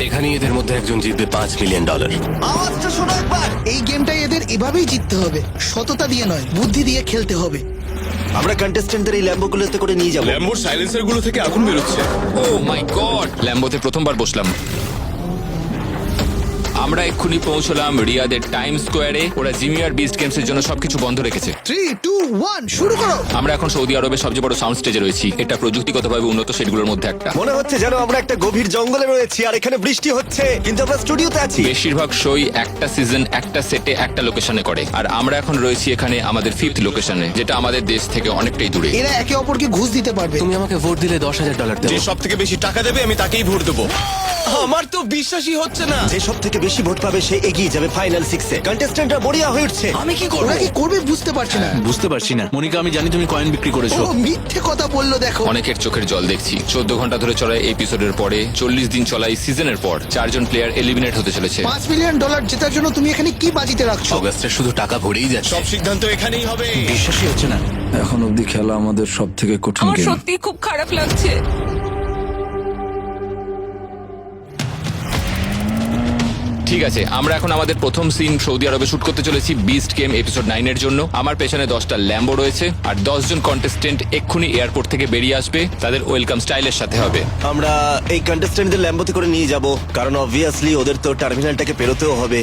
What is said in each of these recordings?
এখানেই এদের মধ্যে একজন জিতবে $5 মিলিয়ন। আওয়াজটা শোনো একবার। এই গেমটাই এদের এভাবেই জিততে হবে, সততা দিয়ে নয়, বুদ্ধি দিয়ে খেলতে হবে। আমরা কন্টেস্ট্যান্টদের এই ল্যাম্বোগুলোতে করে নিয়ে যাবো। ল্যাম্বোর সাইলেন্সার গুলো থেকে আগুন বেরোচ্ছে। ও মাই গড, ল্যাম্বোতে প্রথমবার বসলাম। আমরা এক্ষুনি পৌঁছলাম রিয়াদের টাইম স্কোয়ারে। ওরা জিমি আর বিস্ট গেমস এর জন্য সবকিছু বন্ধ রেখেছে। 3, 2, 1 শুরু করো। আমরা এখন সৌদি আরবের সবচেয়ে বড় সাউন্ড স্টেজে রয়েছি। এটা প্রযুক্তিগতভাবে উন্নত সেটগুলোর মধ্যে একটা। মনে হচ্ছে যেন আমরা একটা গভীর জঙ্গলে রয়েছি আর এখানে বৃষ্টি হচ্ছে, কিন্তু আমরা স্টুডিওতে আছি। বেশিরভাগ শোই একটা সিজন একটা সেটে একটা লোকেশনে করে, আর আমরা এখন রয়েছি এখানে আমাদের 5th লোকেশনে, যেটা আমাদের দেশ থেকে অনেকটাই দূরে। এরা একে অপরকে ঘুষ দিতে পারবে। তুমি আমাকে ভোট দিলে $10,000 যে দেবো। সব থেকে বেশি টাকা দেবে আমি তাকেই ভোট দেবো। আমার তো বিশ্বাসই হচ্ছে না। যে সব থেকে বেশি ভোট পাবে সে এগিয়ে যাবে ফাইনাল 6-এ। কন্টেস্ট্যান্টরা মরিয়া হয়ে উঠছে। আমি কি করবো? ওরা কি করবে বুঝতে পারছি না। বুঝতে পারছি না। মনিকা, আমি জানি তুমি কয়েন বিক্রি করেছো। ও মিথ্যে কথা বললো দেখো। অনেকের চোখের জল দেখছি। 14 ঘন্টা ধরে চলা এপিসোডের পরে 40 দিন চলা এই সিজনের পর 4 জন প্লেয়ার এলিমিনেট হতে চলেছে। $5 মিলিয়ন জেতার জন্য তুমি এখানে কি বাজিতে রাখছো? অগাস্টের শুধু টাকা ভরেই যাচ্ছে। সব সিদ্ধান্ত এখানেই হবে। বিশ্বাসই হচ্ছে না। এখন অবধি খেলা আমাদের সব থেকে কঠিন আমার গেম। সত্যি খুব খারাপ লাগছে। ঠিক আছে, আমরা এখন আমাদের প্রথম সিন সৌদি আরবে শুট করতে চলেছি বিস্ট গেম এপিসোড 9 এর জন্য। আমার পেছনে 10টা ল্যাম্বো রয়েছে আর 10 জন কন্টেস্টেন্ট এক্ষুনি এয়ারপোর্ট থেকে বেরিয়ে আসবে। তাদের ওয়েলকাম স্টাইলের সাথে হবে। আমরা এই কন্টেস্ট্যান্টদের ল্যাম্বোতে করে নিয়ে যাব, কারণ অবভিয়াসলি ওদের তো টার্মিনালটাকে পেরোতেও হবে।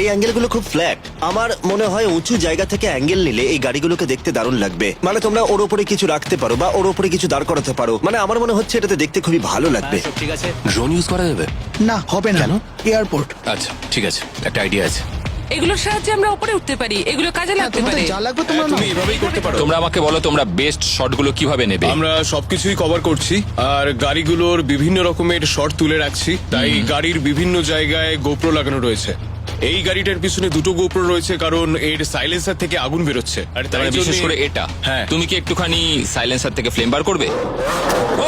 এই অ্যাঙ্গেলগুলো খুব ফ্ল্যাট। আমার মনে হয় উঁচু জায়গা থেকে অ্যাঙ্গেল নিলে এই গাড়িগুলোকে দেখতে দারুণ লাগবে। মানে তোমরা ওর উপরে কিছু রাখতে পারো বা ওর উপরে কিছু দাঁড় করাতে পারো। মানে আমার মনে হচ্ছে এটাতে দেখতে খুবই ভালো লাগবে। সব ঠিক আছে। ড্রোন ইউজ করা যাবে? না হবে না, কেন? এয়ারপোর্ট। আচ্ছা ঠিক আছে, একটা আইডিয়া আছে। এগুলোর সাহায্যে আমরা উপরে উঠতে পারি, এগুলো কাজে লাগতে তোমাদের পারে। যা লাগবে তোমরা নাও। তুমি এভাবেই করতে পারো। তোমরা আমাকে বলো তোমরা বেস্ট শটগুলো কিভাবে নেবে। আমরা সবকিছুই কভার করছি আর গাড়িগুলোর বিভিন্ন রকমের শট তুলে রাখছি। তাই গাড়ির বিভিন্ন জায়গায় গোপ্রো লাগানো রয়েছে। এই গাড়িটার পিছনে দুটো গোপ্রো রয়েছে কারণ এর সাইলেন্সার থেকে আগুন বেরোচ্ছে। আর তাই মানে বিশেষ জন্যে- করে এটা। হ্যাঁ। তুমি কি একটুখানি সাইলেন্সার থেকে ফ্লেম বার করবে?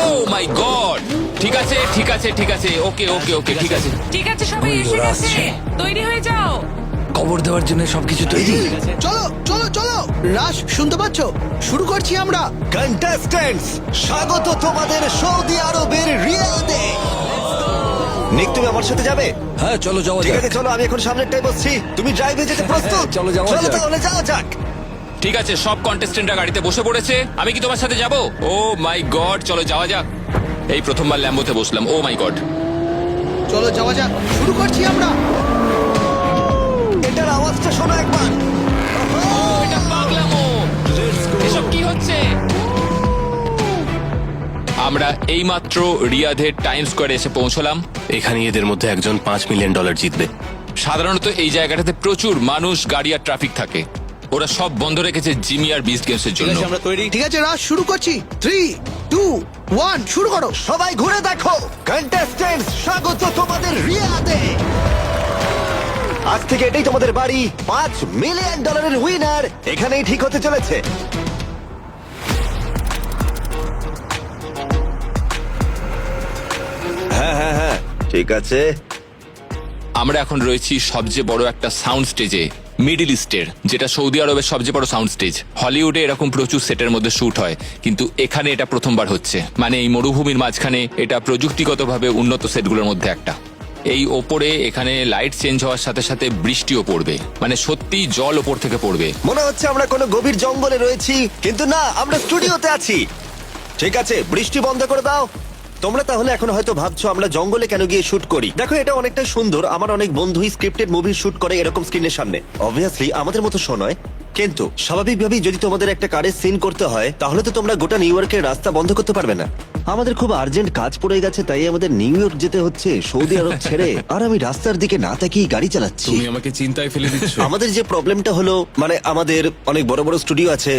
ও মাই গড, ঠিক আছে ঠিক আছে ঠিক আছে, ওকে ওকে ওকে, ঠিক আছে। ঠিক আছে, সবাই এসে গেছে, তৈরি হয়ে যাও। কবর দেওয়ার জন্য সবকিছু তৈরি। চলো চলো চলো, রাশ শুনতে পাচ্ছো? শুরু করছি আমরা। কন্টেস্ট্যান্টস, স্বাগত তোমাদের সৌদি আরবের রিয়াদে। নিক, তুমি আমার সাথে যাবে? হ্যাঁ চলো যাওয়া ঠিক যাক। আছে, চলো আমি এখন সামনেরটাই বসছি। তুমি ড্রাইভে যেতে প্রস্তুত? চলো, যাওয়া চলো যাক। তাহলে যাওয়া যাক। ঠিক আছে, সব কন্টেস্টেন্টরা গাড়িতে বসে পড়েছে। আমি কি তোমার সাথে যাব? ও মাই গড, চলো যাওয়া যাক। এই প্রথমবার ল্যাম্বোতে বসলাম। ও মাই গড। চলো যাওয়া যাক, শুরু করছি আমরা। এটার আওয়াজটা শোনো একবার। এটা পাগলামো। এসব কি হচ্ছে? আমরা এইমাত্র রিয়াদের টাইম স্কোয়ারে এসে পৌঁছলাম। এখানেই এদের মধ্যে একজন $5 মিলিয়ন জিতবে। সাধারণত এই জায়গাটাতে প্রচুর মানুষ, গাড়ি আর ট্রাফিক থাকে। ওরা সব বন্ধ রেখেছে জিমি আর বিস্ট গেমসের ঠিক জন্য। আছে, আমরা তৈরি। ঠিক আছে রাশ শুরু করছি। 3, 2, 1 শুরু করো। সবাই ঘুরে দেখো। কন্টেস্ট্যান্টস, স্বাগত তোমাদের রিয়াদে। আজ থেকে এটাই তোমাদের বাড়ি। $5 মিলিয়ন উইনার এখানেই ঠিক হতে চলেছে। হ্যাঁ হ্যাঁ হ্যাঁ, ঠিক আছে। আমরা এখন রয়েছি সবচেয়ে বড় একটা সাউন্ড স্টেজে, মিডল ইস্টের, যেটা সৌদি আরবের সবচেয়ে বড় সাউন্ড স্টেজ। হলিউডে এরকম প্রচুর সেটের মধ্যে শুট হয়, কিন্তু এখানে এটা প্রথমবার হচ্ছে। মানে এই মরুভূমির মাঝখানে এটা প্রযুক্তিগতভাবে উন্নত সেটগুলোর মধ্যে একটা। এই ওপরে এখানে লাইট চেঞ্জ হওয়ার সাথে সাথে বৃষ্টিও পড়বে, মানে সত্যি জল ওপর থেকে পড়বে। মনে হচ্ছে আমরা কোনো গভীর জঙ্গলে রয়েছি, কিন্তু না, আমরা স্টুডিওতে আছি। ঠিক আছে, বৃষ্টি বন্ধ করে দাও। তোমরা তাহলে এখন হয়তো ভাবছো আমরা জঙ্গলে কেন গিয়ে শুট করি। দেখো, এটা অনেকটা সুন্দর। আমার অনেক বন্ধুই স্ক্রিপ্টেড মুভি শুট করে এরকম স্ক্রিনের সামনে। অবভিয়াসলি আমাদের মতো শো নয়, কিন্তু স্বাভাবিকভাবেই যদি তোমাদের একটা কারের সিন করতে হয় তাহলে তো তোমরা গোটা নিউ ইয়র্কের রাস্তা বন্ধ করতে পারবে না। আমাদের খুব আর্জেন্ট কাজ পড়ে গেছে, তাই আমাদের নিউ ইয়র্ক যেতে হচ্ছে সৌদি আরব ছেড়ে। আর আমি রাস্তার দিকে না তাকিয়ে গাড়ি চালাচ্ছি। তুমি আমাকে চিন্তায় ফেলে দিচ্ছ। আমাদের যে প্রবলেমটা হলো, মানে আমাদের অনেক বড় বড় স্টুডিও আছে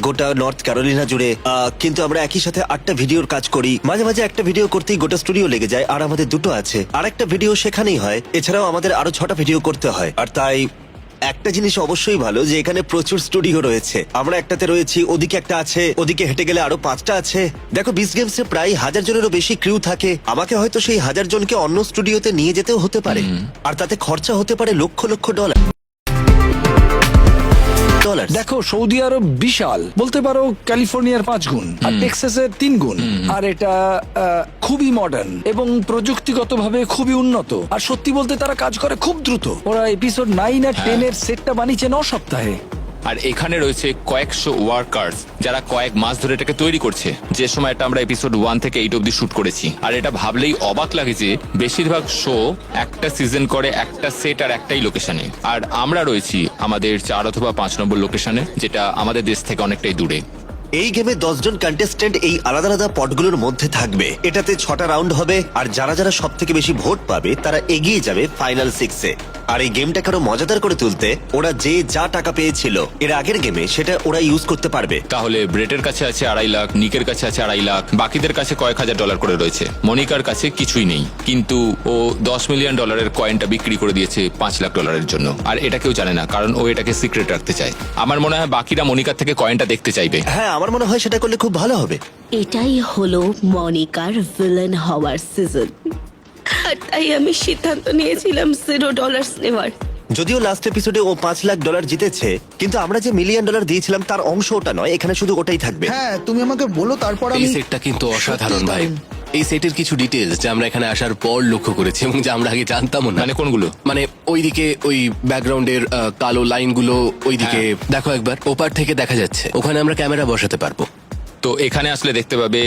গোটা নর্থ ক্যারোলিনা জুড়ে, কিন্তু আমরা একই সাথে 8টা ভিডিওর কাজ করি। মাঝে মাঝে একটা ভিডিও করতেই গোটা স্টুডিও লেগে যায়। আর আমাদের দুটো আছে, আর একটা ভিডিও সেখানেই হয়। এছাড়াও আমাদের আরো 6টা ভিডিও করতে হয়। আর তাই একটা জিনিস অবশ্যই ভালো যে এখানে প্রচুর স্টুডিও রয়েছে। আমরা একটাতে রয়েছি, ওদিকে একটা আছে, ওদিকে হেঁটে গেলে আরো 5টা আছে। দেখো, বিস গেমসে প্রায় 1000 জনেরও বেশি ক্রিউ থাকে। আমাকে হয়তো সেই 1000 জনকে অন্য স্টুডিওতে নিয়ে যেতেও হতে পারে, আর তাতে খরচা হতে পারে লক্ষ লক্ষ ডলার। তো ডলার। দেখো সৌদি আরব বিশাল, বলতে পারো ক্যালিফোর্নিয়ার 5 গুণ আর টেক্সাসের 3 গুণ। আর এটা খুবই মডার্ন এবং প্রযুক্তিগতভাবে খুবই উন্নত। আর সত্যি বলতে তারা কাজ করে খুব দ্রুত। ওরা এপিসোড 9 আর 10 এর সেটটা বানিয়েছে 9 সপ্তাহে। আর এখানে রয়েছে কয়েকশো ওয়ার্কার্স যারা কয়েক মাস ধরে এটাকে তৈরি করছে, যে সময়টা আমরা এপিসোড 1 থেকে 8 অব্দি শুট করেছি। আর এটা ভাবলেই অবাক লাগে যে বেশিরভাগ শো একটা সিজন করে একটা সেট আর একটাই লোকেশনে, আর আমরা রয়েছি আমাদের 4 অথবা 5 নম্বর লোকেশনে, যেটা আমাদের দেশ থেকে অনেকটাই দূরে। এই গেমে 10 জন কন্টেস্টেন্ট এই আলাদা আলাদা পটগুলোর মধ্যে থাকবে। এটাতে 6টা রাউন্ড হবে, আর যারা যারা সব থেকে বেশি ভোট পাবে তারা এগিয়ে যাবে ফাইনাল 6-এ। আর এই গেমটাকে আরো মজাদার করে তুলতে ওরা যে যা টাকা পেয়েছিল এর আগের গেমে সেটা ওরা ইউজ করতে পারবে। তাহলে ব্রেটের কাছে আছে 2.5 লাখ, নিকের কাছে আছে 2.5 লাখ, বাকিদের কাছে কয়েক হাজার ডলার করে রয়েছে। মনিকার কাছে কিছুই নেই, কিন্তু ও $10 মিলিয়ন কয়েনটা বিক্রি করে দিয়েছে $5 লাখ জন্য। আর এটা কেউ জানে না, কারণ ও এটাকে সিক্রেট রাখতে চায়। আমার মনে হয় বাকিরা মনিকার থেকে কয়েনটা দেখতে চাইবে। হ্যাঁ, আমার মনে হয় সেটা করলে খুব ভালো হবে। এটাই হলো মনিকার ভিলেন হওয়ার সিজন, আর তাই আমি সিদ্ধান্ত নিয়েছিলাম $0 নেওয়ার। যদিও লাস্ট এপিসোডে ও $5 লাখ জিতেছে, কিন্তু আমরা যে $1 মিলিয়ন দিয়েছিলাম তার অংশ ওটা নয়, এখানে শুধু ওটাই থাকবে। হ্যাঁ, তুমি আমাকে বলো, তারপর এই আমি সেটটা কিন্তু অসাধারণ সত্যিই ভাই। দারুণ। এই সেটের কিছু ডিটেলস যা আমরা এখানে আসার পর লক্ষ্য করেছি এবং যা আমরা আগে জানতামও না। মানে কোনগুলো? মানে ওইদিকে ওই ব্যাকগ্রাউন্ডের কালো লাইনগুলো ওইদিকে দেখো একবার, ওপার থেকে দেখা যাচ্ছে। ওখানে আমরা ক্যামেরা বসাতে পারবো। তো এখানে আসলে দেখতে পাবে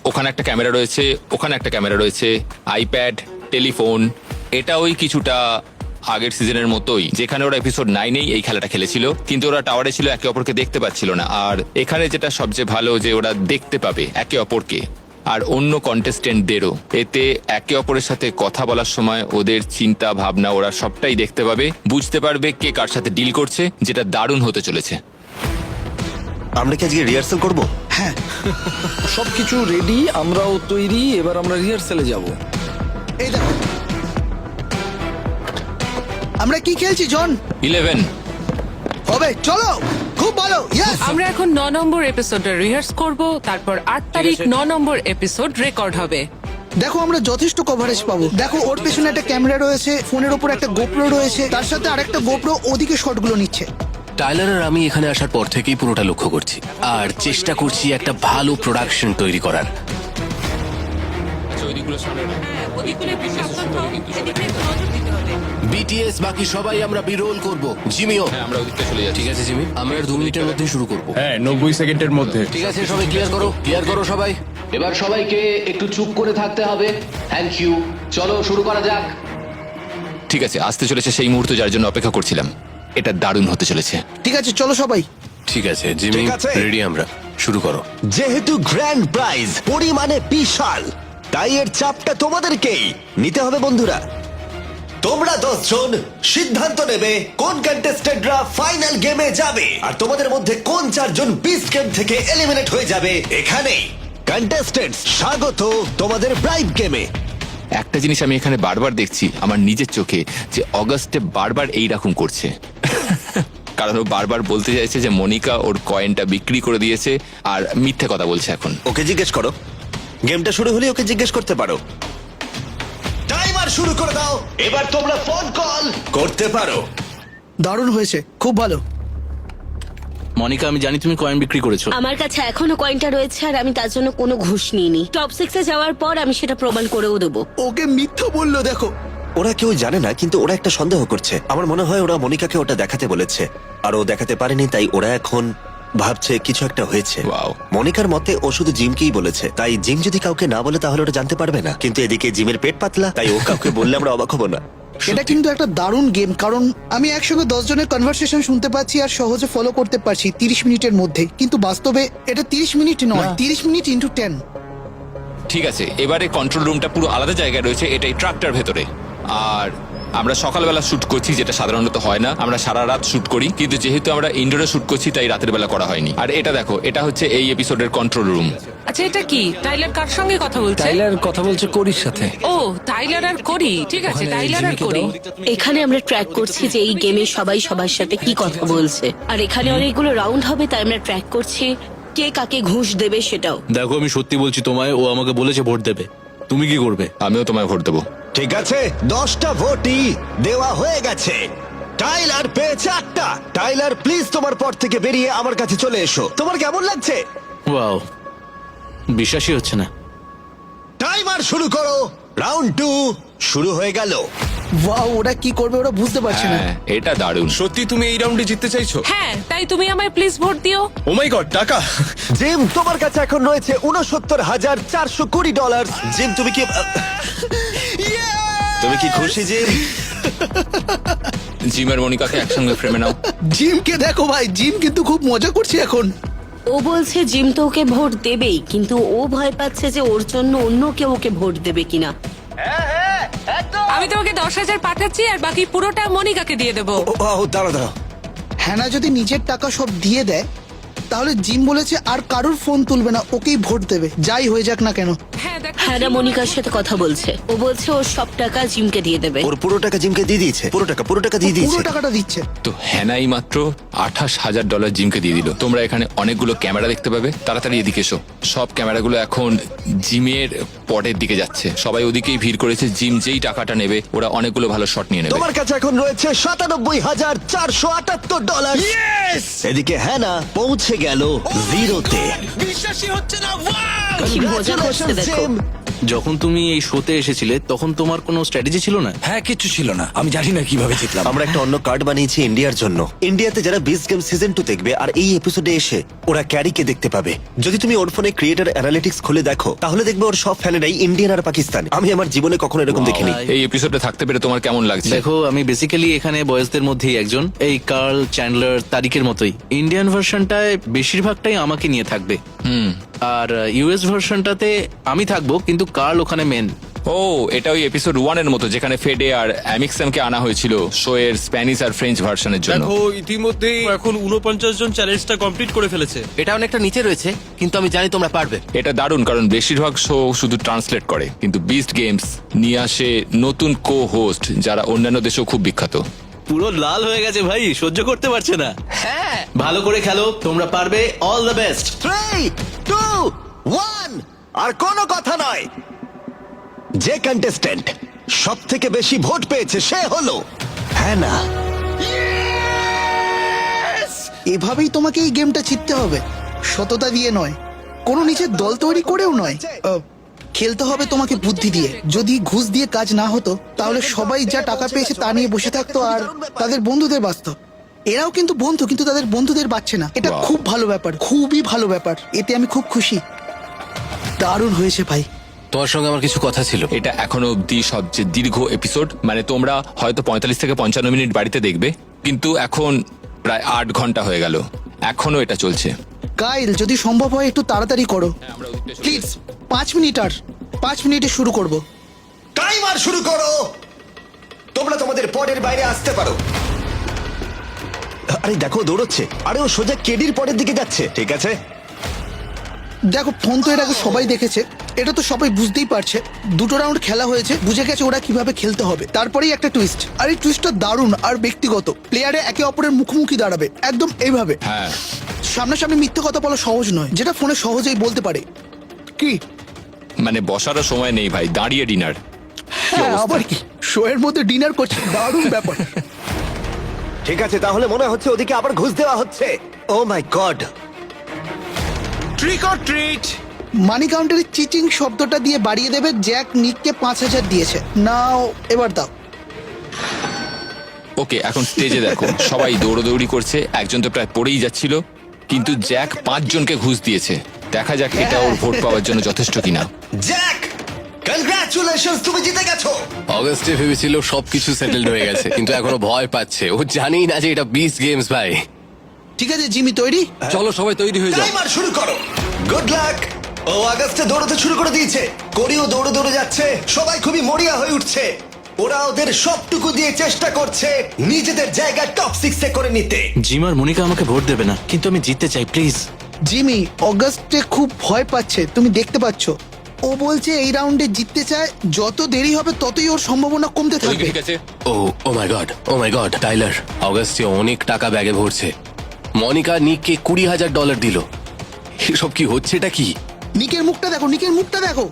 ওখানে একটা ক্যামেরা রয়েছে, ওখানে একটা ক্যামেরা রয়েছে, আইপ্যাড, টেলিফোন। এটা ওই কিছুটা আগের সিজনের মতোই, যেখানে ওরা এপিসোড 9-এই এই খেলাটা খেলেছিল, কিন্তু ওরা টাওয়ারে ছিল, একে অপরকে দেখতে পাচ্ছিল না। আর এখানে যেটা সবচেয়ে ভালো যে ওরা দেখতে পাবে একে অপরকে আর অন্য কন্টেস্টেন্টদেরও। এতে একে অপরের সাথে কথা বলার সময় ওদের চিন্তা ভাবনা ওরা সবটাই দেখতে পাবে, বুঝতে পারবে কে কার সাথে ডিল করছে, যেটা দারুণ হতে চলেছে। আমরা কি আজকে রিহার্সাল করবো? হ্যাঁ, সবকিছু রেডি, আমরাও তৈরি। এবার আমরা রিহার্সালে যাব। এই দেখো আমরা কি খেলছি জন। 11 হবে, চলো, খুব ভালো। ইয়েস, আমরা এখন 9 নম্বর এপিসোডের রিহার্স করব, তারপর 8 তারিখ 9 নম্বর এপিসোড রেকর্ড হবে। দেখো আমরা যথেষ্ট কভারেজ পাবো। দেখো ওর পেছনে একটা ক্যামেরা রয়েছে, ফোনের ওপর একটা গোপ্রো রয়েছে, তার সাথে আরেকটা গোপ্রো ওদিকে শটগুলো নিচ্ছে। টাইলার আর আমি এখানে আসার পর থেকেই পুরোটা লক্ষ্য করছি, আর চেষ্টা করছি একটা ভালো প্রোডাকশন তৈরি করার। বিটিএস বাকি সবাই আমরা বিরোল করব। জিমিও, হ্যাঁ, আমরা ওদিকটা চলে যাচ্ছি। ঠিক আছে জিমি, আমরা 2 মিনিটের মধ্যে শুরু করব। হ্যাঁ, 90 সেকেন্ডের মধ্যে। ঠিক আছে, সবাই ক্লিয়ার করো সবাই। এবার সবাইকে একটু চুপ করে থাকতে হবে। Thank you. চলো শুরু করা যাক। ঠিক আছে, আসতে চলেছে সেই মুহূর্ত যার জন্য অপেক্ষা করছিলাম। এটা দারুণ হতে চলেছে। ঠিক আছে, চলো সবাই। ঠিক আছে জিমি, ঠিক আছে। রেডি, আমরা শুরু করো। যেহেতু গ্র্যান্ড প্রাইজ পরিমাণে বিশাল, তাই এর চাপটা তোমাদেরকেই নিতে হবে বন্ধুরা। তোমরা 10 জন সিদ্ধান্ত নেবে কোন কন্টেস্টেন্টরা ফাইনাল গেমে যাবে, আর তোমাদের মধ্যে কোন 4 জন বিস্ট গেম থেকে এলিমিনেট হয়ে যাবে। এখানেই কন্টেস্টেন্টস, স্বাগত তোমাদের ব্রাইব গেমে। একটা জিনিস আমি এখানে বারবার দেখছি আমার নিজের চোখে, যে অগাস্টে বারবার এইরকম করছে। কারণ ও বারবার বলতে চাইছে যে মনিকা ওর কয়েনটা বিক্রি করে দিয়েছে, আর মিথ্যে কথা বলছে এখন। ওকে জিজ্ঞেস করো, গেমটা শুরু হলে ওকে জিজ্ঞেস করতে পারো। টাইমার শুরু করে দাও, এবার তোমরা ফোন কল করতে পারো। দারুণ হয়েছে, খুব ভালো। মনিকা, আমি জানি তুমি কয়েন বিক্রি করেছো। আমার কাছে এখনো কয়েনটা রয়েছে, আর আমি তার জন্য কোনো ঘুষ নিইনি। টপ 6-এ যাওয়ার পর আমি সেটা প্রমাণ করেও দেবো। ওকে মিথ্যা বললো, দেখো। ওরা কেউ জানে না, কিন্তু ওরা একটা সন্দেহ করছে। আমার মনে হয় ওরা মনিকাকে ওটা দেখাতে বলেছে, আর ও দেখাতে পারেনি, তাই ওরা এখন ভাবছে কিছু একটা হয়েছে। Wow. মনিকার মতে ও শুধু জিমকেই বলেছে, তাই জিম যদি কাউকে না বলে তাহলে ওটা জানতে পারবে না। কিন্তু এদিকে জিমের পেট পাতলা, তাই ও কাউকে বললে আমরা অবাক হবো না। এটা কিন্তু একটা দারুণ গেম, কারণ আমি একসঙ্গে 10 জনের কনভারসেশন শুনতে পাচ্ছি আর সহজে ফলো করতে পারছি 30 মিনিটের মধ্যে। কিন্তু বাস্তবে এটা 30 মিনিট নয়, 30 মিনিট ইন্টু 10। ঠিক আছে, এবারে কন্ট্রোল রুমটা পুরো আলাদা জায়গায় রয়েছে, এটাই ট্রাকটার ভেতরে। আর আমরা সকালবেলা শুট করছি, যেটা সাধারণত হয় না। আমরা সারা রাত শুট করি, কিন্তু যেহেতু আমরা ইনডোরে শুট করছি তাই রাতের বেলা করা হয়নি। আর এটা দেখো, এটা হচ্ছে এই এপিসোডের কন্ট্রোল রুম। আচ্ছা, এটা কি? টাইলার কার সঙ্গে কথা বলছে? টাইলার কথা বলছে কোরির সাথে। ও, টাইলার আর কোরি। ঠিক আছে, টাইলার আর কোরি। এখানে আমরা ট্র্যাক করছি যে এই গেমে সবাই সবার সাথে কি কথা বলছে, আর এখানে অনেকগুলো রাউন্ড হবে, তাই আমরা ট্র্যাক করছি কে কাকে ঘুষ দেবে সেটাও। দেখো, আমি সত্যি বলছি তোমায়, ও আমাকে বলেছে ভোট দেবে। তুমি কি করবে? আমিও তোমায় ভোট দেবো। ঠিক আছে, 10টা ভোটই দেওয়া হয়ে গেছে। টাইলার পেয়েছে 8টা। টাইলার প্লিজ তোমার পর থেকে বেরিয়ে আমার কাছে চলে এসো। তোমার কেমন লাগছে? ওয়াও, বিশ্বাসই হচ্ছে না। টাইমার শুরু করো। রাউন্ড 2 শুরু হয়ে গেল। ওয়াও, ওরা কি করবে ওরা বুঝতে পারছে না। হ্যাঁ, এটা দারুণ। সত্যি তুমি এই রাউন্ডে জিততে চাইছো? হ্যাঁ, তাই তুমি আমায় প্লিজ ভোট দিও। ও মাই গড, টাকা! জিম, তোমার কাছে এখন রয়েছে $69,420। জিম, তুমি কি খুশি জিম? জিমের মনিকাকে একসঙ্গে ফ্রেমে নাও। জিমকে দেখো ভাই, জিম কিন্তু খুব মজা করছে এখন। ও বলছে জিম তো ওকে ভোট দেবেই, কিন্তু ও ভয় পাচ্ছে যে ওর জন্য অন্য কেউ ওকে ভোট দেবে কিনা। আমি তোমাকে 10,000 পাঠাচ্ছি আর বাকি পুরোটা মনিকাকে দিয়ে দেবো। দাঁড়াও। হ্যানা যদি নিজের টাকা সব দিয়ে দেয় তাহলে জিম বলেছে আর কারোর ফোন তুলবে না, ওকেই ভোট দেবে যাই হয়ে যাক না কেন। হ্যাঁ, দেখো, হ্যাঁ, মনিকার সাথে কথা বলছে। ও বলছে ওর সব টাকা জিমকে দিয়ে দেবে। ওর পুরো টাকা জিমকে দিয়ে দিয়েছে। পুরো টাকা দিয়ে দিয়েছে। পুরো টাকাটা দিচ্ছে। তো হ্যানাই মাত্র $28,000 জিমকে দিয়ে দিল। তোমরা এখানে অনেকগুলো ক্যামেরা দেখতে পাবে। তাড়াতাড়ি এদিকে এসো। সব ক্যামেরাগুলো এখন জিমের পটের দিকে যাচ্ছে। সবাই ওদিকেই ভিড় করেছে। জিম যেই টাকাটা নেবে ওরা অনেকগুলো ভালো শট নিয়ে নেবে। তোমার কাছে এখন রয়েছে $97,478। এদিকে হ্যানা পৌঁছে গেল 0-তে। বিশ্বাসই হচ্ছে না। কি মজা করছে দেখো। জিম। যখন তুমি এই শোতে এসেছিলে তখন তোমার কোনো স্ট্র্যাটেজি ছিল না? হ্যাঁ, কিচ্ছু ছিল না। আমি জানি না কিভাবে জিতলাম। আমরা একটা অন্য কার্ড বানিয়েছি ইন্ডিয়ার জন্য। ইন্ডিয়াতে যারা বিস গেম সিজন 2 দেখবে আর এই এপিসোডে এসে ওরা ক্যারিকে দেখতে পাবে। যদি তুমি ওর ফোনে ক্রিয়েটর অ্যানালিটিক্স খুলে দেখো তাহলে দেখবে ওর সব ফ্যানেরাই ইন্ডিয়ান আর পাকিস্তান। আমি আমার জীবনে কখনো এরকম দেখিনি। এই এপিসোডে থাকতে পেরে তোমার কেমন লাগছে? দেখো, আমি বেসিক্যালি এখানে বয়েজদের মধ্যেই একজন। এই কার্ল, চ্যান্ডলার, তারিকের মতোই ইন্ডিয়ান ভার্সনটায় বেশিরভাগটাই আমাকে নিয়ে থাকবে। আর ইউএস ভার্সনটাতে আমি থাকবো, কিন্তু কার্ল ওখানে মেন। ও, এটা ওই এপিসোড 1 এর মতো যেখানে ফেডে আর অ্যামিক্সামকে আনা হয়েছিল শো এর স্প্যানিশ আর ফ্রেঞ্চ ভার্সনের জন্য। দেখো, ইতিমধ্যেই এখন 49 জন চ্যালেঞ্জটা কমপ্লিট করে ফেলেছে। এটা অনেকটা নিচে রয়েছে কিন্তু আমি জানি তোমরা পারবে। এটা দারুণ, কারণ বেশিরভাগ শো শুধু ট্রান্সলেট করে, কিন্তু বিস্ট গেমস নিয়ে আসে নতুন কো হোস্ট যারা অন্যান্য দেশেও খুব বিখ্যাত। পুরো লাল হয়ে গেছে ভাই, সহ্য করতে পারছে না। হ্যাঁ, ভালো করে খেলো, তোমরা পারবে। All the best. 3, 2, 1 আর কোনো কথা নয়। যে কন্টেস্ট্যান্ট সব থেকে বেশি ভোট পেয়েছে সে হলো হ্যানা। এভাবেই তোমাকে এই গেমটা জিততে হবে, সততা দিয়ে নয়, কোনো নিজের দল তৈরি করেও নয়। খেলতে হবে তোমাকে বুদ্ধি দিয়ে। যদি ঘুষ দিয়ে কাজ না হতো তাহলে সবাই যা টাকা পেয়েছে তা নিয়ে বসে থাকতো আর তাদের বন্ধুদের বাঁচত। এরাও কিন্তু বন্ধু, কিন্তু তাদের বন্ধুদের বাঁচছে না। এটা খুব ভালো ব্যাপার, খুবই ভালো ব্যাপার। এতে আমি খুব খুশি। দারুণ হয়েছে ভাই। তোমার সঙ্গে আমার কিছু কথা ছিল। এটা এখনো অব্দি সবচেয়ে দীর্ঘ এপিসোড। মানে তোমরা হয়তো 45 থেকে 55 মিনিট বাড়িতে দেখবে, কিন্তু এখন প্রায় 8 ঘন্টা হয়ে গেল, এখনো এটা চলছে। কাইল, যদি সম্ভব হয় একটু তাড়াতাড়ি করো প্লিজ। 5 মিনিট, আর 5 মিনিটে শুরু করব। টাইমার শুরু করো। তোমরা তোমাদের পরের বাইরে আসতে পারো। আরে দেখো, দৌড়চ্ছে। আরে ও সোজা কেডির পরের দিকে যাচ্ছে। ঠিক আছে, দেখো, ফোন তো এর আগে সবাই দেখেছে, এটা তো সবাই বুঝতেই পারছে। 2টো রাউন্ড খেলা হয়েছে, বুঝে গেছে ওরা কিভাবে খেলতে হবে। তারপরেই একটা টুইস্ট, আর এই টুইস্টটা দারুণ আর ব্যক্তিগত। প্লেয়ারে একে অপরের মুখোমুখি দাঁড়াবে একদম এইভাবে। হ্যাঁ, সামনাসামনি মিথ্যে কথা বলা সহজ নয়, যেটা ফোনে সহজেই বলতে পারে। কি মানে বসারও সময় নেই ভাই, দাঁড়িয়ে ডিনার। হ্যাঁ, আবার কি, শো এর মধ্যে ডিনার করছে, দারুণ ব্যাপার। ঠিক আছে, তাহলে মনে হচ্ছে ওদিকে আবার ঘুষ দেওয়া হচ্ছে। Oh my God. Trick or treat. Money কাউন্টারে চিচিং শব্দটা দিয়ে বাড়িয়ে দেবে। জ্যাক নিককে 5,000 দিয়েছে, নাও এবার দাও। ওকে, এখন স্টেজে দেখো সবাই দৌড়দৌড়ি করছে। একজন তো প্রায় পড়েই যাচ্ছিল, কিন্তু জ্যাক 5 জনকে ঘুষ দিয়েছে। দেখা যাক এটা ওর ভোট পাওয়ার জন্য যথেষ্ট কিনা। জ্যাক, কনগ্রাচুলেশনস, তুমি জিতে গেছো। অগস্টে ভেবেছিল সবকিছু সেটেলড হয়ে গেছে, কিন্তু এখনো ভয় পাচ্ছে। ও জানেই না যে এটা বিস গেমস ভাই। ঠিক আছে জিমি, তৈরি? চলো সবাই তৈরি হয়ে যাও। টাইমার শুরু করো। Good luck. ও আগস্টে দৌড়তে শুরু করে দিয়েছে। কোরিও দৌড়ে দৌড়ে যাচ্ছে। সবাই খুবই মরিয়া হয়ে উঠছে। ওরা ওদের সবটুকু দিয়ে চেষ্টা করছে নিজেদের জায়গা টপ 6-এ করে নিতে। জিম আর মনিকা আমাকে ভোট দেবে না, কিন্তু আমি জিততে চাই, প্লিজ। জিমি অগাস্টে খুব ভয় পাচ্ছে, তুমি দেখতে পাচ্ছ। ও বলছে এই রাউন্ডে জিততে চায়। যত দেরি হবে ততই ওর সম্ভাবনা কমতে থাকবে। ঠিক আছে, ও মাই গড, টাইলার, অগস্টে অনেক টাকা ব্যাগে ভরছে। মনিকা নিককে $20,000 দিল। এসব কি হচ্ছে? এটা কি? নিকের মুখটা দেখো, নিকের মুখটা দেখো।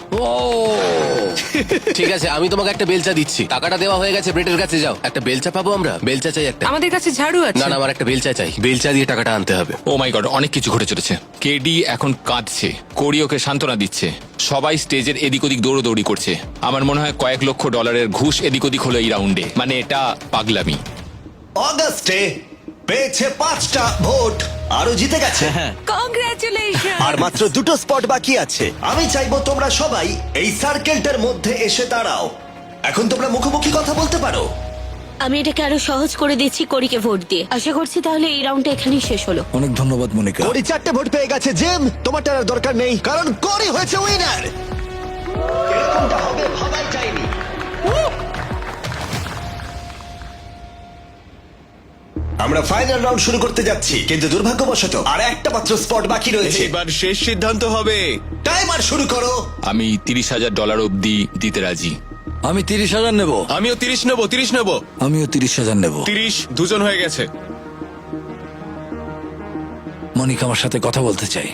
ঠিক আছে, আমি তোমাকে একটা বেলচা দিচ্ছি। টাকাটা দেওয়া হয়ে গেছে, ব্রেটের কাছে যাও। একটা বেলচা পাবো আমরা? বেলচা চাই একটা। আমাদের কাছে ঝাড়ু আছে। না না, আমার একটা বেলচা চাই। বেলচা দিয়ে টাকাটা আনতে হবে। ও মাই গড, অনেক কিছু ঘটে চলেছে। কেডি এখন কাঁদছে, কোরি ওকে সান্ত্বনা দিচ্ছে, সবাই স্টেজের এদিক ওদিক দৌড়দৌড়ি করছে। আমার মনে হয় কয়েক লক্ষ ডলারের ঘুষ এদিক ওদিক হলো এই রাউন্ডে। মানে এটা পাগলামি। অগাস্টে পেয়েছে 5টা ভোট, আরো জিতে গেছে। কংগ্রাচুলেশন। আর মাত্র 2টো স্পট বাকি আছে। আমি চাইবো তোমরা সবাই এই সার্কেলটার মধ্যে এসে দাঁড়াও। এখন তোমরা মুখোমুখি কথা বলতে পারো। আমি এটাকে আরো সহজ করে দিচ্ছি কোরিকে ভোট দিয়ে। আশা করছি তাহলে এই রাউন্ডটা এখানেই শেষ হলো। অনেক ধন্যবাদ মনিকা। কোরি 4টে ভোট পেয়ে গেছে। জিম, তোমারটার আর দরকার নেই, কারণ কোরি হয়েছে উইনার। এরকমটা হবে ভাবাই যায়নি। আমরা ফাইনাল রাউন্ড শুরু করতে যাচ্ছি, কিন্তু দুর্ভাগ্যবশত আর একটা মাত্র স্পট বাকি রয়েছে। এবার শেষ সিদ্ধান্ত হবে। টাইমার শুরু করো। আমি $30,000 অব্দি দিতে রাজি। আমি 30,000 নেব। আমিও 30 নেবো, 30 নেবো। আমিও 30,000 নেব। 30 দুজন হয়ে গেছে। মনিকা আমার সাথে কথা বলতে চাই।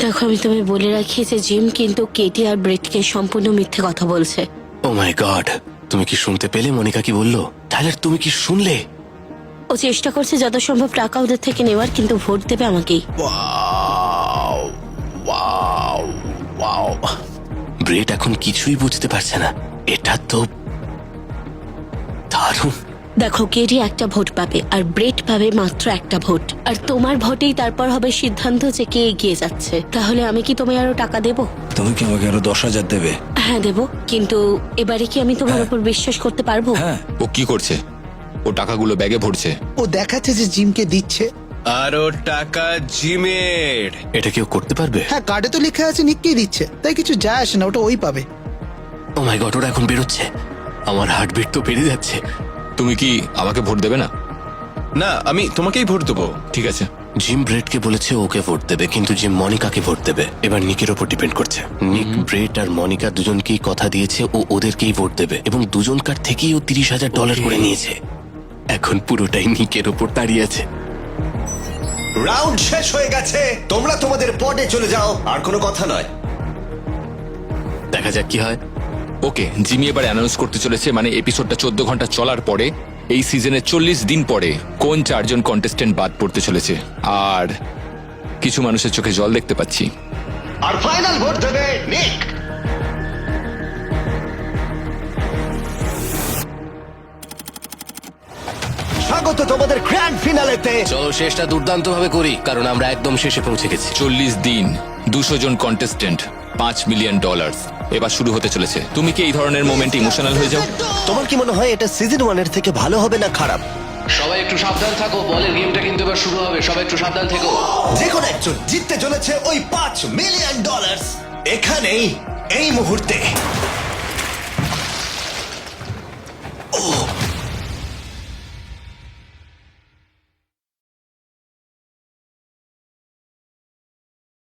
দেখো, আমি তোমায় বলে রাখি যে জিম কিন্তু কেটি আর ব্রেটকে সম্পূর্ণ মিথ্যে কথা বলছে। ও মাই গড, তুমি কি শুনতে পেলে মনিকা কি বললো? টাইলার, তুমি কি শুনলে? ও চেষ্টা করছে যত সম্ভব টাকা ওদের থেকে নেওয়ার, কিন্তু ভোট দেবে আমাকেই। Wow wow wow. ব্রেট এখন কিছুই বুঝতে পারছে না। এটা তো দারুণ। দেখো, কেটি একটা ভোট পাবে আর ব্রেট পাবে মাত্র একটা ভোট, আর তোমার ভোটেই তারপর হবে সিদ্ধান্ত যে কে এগিয়ে যাচ্ছে। তাহলে আমি কি তোমায় আরো টাকা দেবো? তুমি কি আমাকে আরো 10,000 দেবে? হ্যাঁ দেবো, কিন্তু এবারে কি আমি তোমার উপর বিশ্বাস করতে পারবো? হ্যাঁ। ও কি করছে? ও টাকাগুলো ব্যাগে ভরছে। ও দেখাচ্ছে যে জিমকে দিচ্ছে। আরো টাকা জিমের। এটা কেউ করতে পারবে? হ্যাঁ, কার্ডে তো লেখা আছে নিককেই দিচ্ছে, তাই কিছু যায় আসে না, ওটা ওই পাবে। ও মাই গড, ওরা এখন বেরোচ্ছে। আমার হার্টবিট তো বেড়ে যাচ্ছে। তুমি কি আমাকে ভোট দেবে না? না, আমি তোমাকেই ভোট দেবো। ঠিক আছে। জিম ব্রেটকে বলেছে ওকে ভোট দেবে, কিন্তু জিম মনিকাকে ভোট দেবে। এবার নিকের ওপর ডিপেন্ড করছে। নিক, ব্রেট আর মনিকা দুজনকেই কথা দিয়েছে ও ওদেরকেই ভোট দেবে, এবং দুজনকার থেকেই ও $30,000 করে নিয়েছে। এখন পুরোটাই নিকের ওপর দাঁড়িয়ে আছে। রাউন্ড শেষ হয়ে গেছে, তোমরা তোমাদের পডে চলে যাও। আর কোনো কথা নয়। দেখা যাক কি হয়। ওকে, জিমি এবার অ্যানাউন্স করতে চলেছে, মানে এপিসোডটা 14 ঘন্টা চলার পরে এই সিজনে 40 দিন পরে কোন 4 জন কন্টেস্টেন্ট বাদ পড়তে চলেছে। আর কিছু মানুষের চোখে জল দেখতে পাচ্ছি। আর ফাইনাল ভোট দেবে নিক। স্বাগত তোমাদের গ্র্যান্ড ফিনালেতে। চলো শেষটা দুর্দান্ত ভাবে করি, কারণ আমরা একদম শেষে পৌঁছে গেছি। 40 দিন, 200 জন কন্টেস্টেন্ট, $5 মিলিয়ন। এবার শুরু হতে চলেছে। তুমি কি এই ধরনের মোমেন্টে ইমোশনাল হয়ে যাও? তোমার কি মনে হয় এটা সিজন 1 এর থেকে ভালো হবে না খারাপ? সবাই একটু সাবধান থাকো, বলের গেমটা কিন্তু এবার শুরু হবে। সবাই একটু সাবধান থেকো। যে কোনো একজন জিততে চলেছে ওই $5 মিলিয়ন এখানেই, এই মুহূর্তে।